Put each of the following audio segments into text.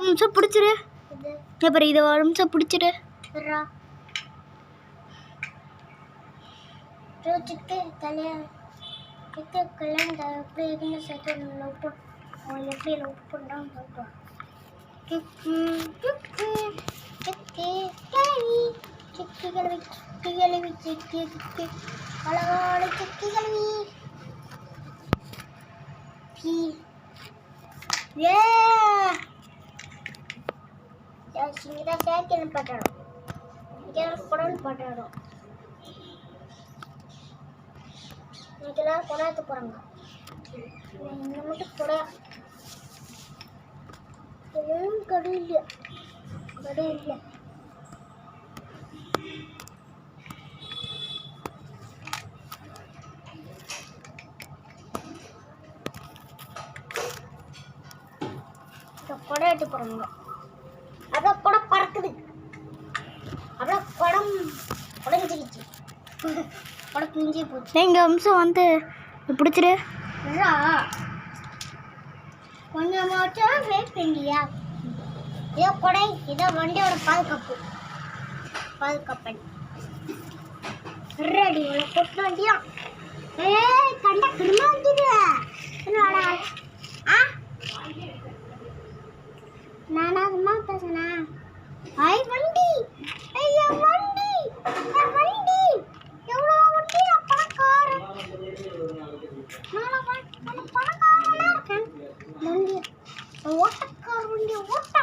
நிமிஷம் பிடிச்சிரு. அப்புறம் இதை ஒரு நிமிஷம் பிடிச்சிரு. சிக்கு கல்யாணம் எப்படி இருக்குன்னு சேர்த்து லவ் பண்ண அவன் எப்படி லவ் பண்ணுறான்னு சொல்லுவான். சிக்கி கிழவி சிக்கி அழகான சிக்கி கிழவி சிங்கிதான் சேக்கின்னு பாட்டாடும் குடன்னு பாட்டாடும். இன்னைக்கு எல்லாரும் கொடாத்து போகிறாங்க. இந்த மட்டும் கொடா எதுவும் கடை இல்லை. கொடை எடுத்து போகிறாங்க. அதான் கொடை பறக்குது. அப்புறம் குடம் உடஞ்சிருச்சு. கொடை பிஞ்சே போச்சு. எங்கள் அம்சம் வந்து பிடிச்சிரு. கொஞ்சமாச்சும் வெயிட் பண்ணியா? இதோ கொடை, இதோ வண்டியோட பாதுகாப்பன் ரெடி. கொட்டு வண்டியா? கண்ட கிருமா வந்துடு. என்னடா நானா சும்மா பேசுனா? ஐ வண்டி, ஐயா வண்டி, வண்டி எவ்வளோ வண்டி? பணக்காரன் பணக்காரனா இருக்கேன். வண்டி ஓட்டக்கார வண்டி ஓட்ட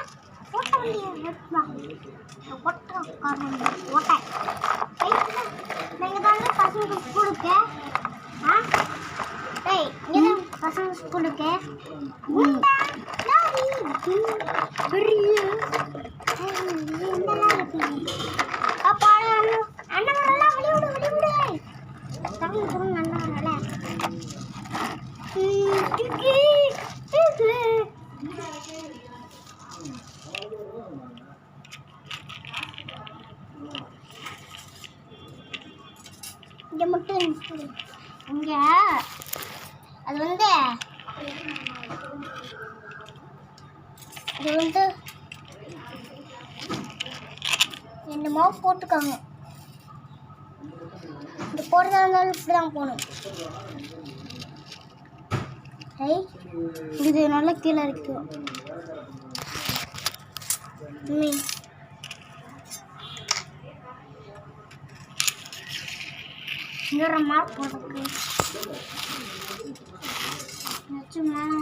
வண்டியை ஓட்டக்கார வண்டி ஓட்ட. நீங்கள் தானே பசங்க ஸ்கூலுக்கு இங்கே தான் பசங்க ஸ்கூலுக்கு இங்கே மட்டும் இங்கே அது வந்து என்னமோ போட்டுக்காங்க. இந்த போடுறதா இருந்தாலும் இப்படி தான் போகணும். இது நல்லா கீழே இருக்கு. இன்னொரு மார்க் போட்டுருக்கு. மேலே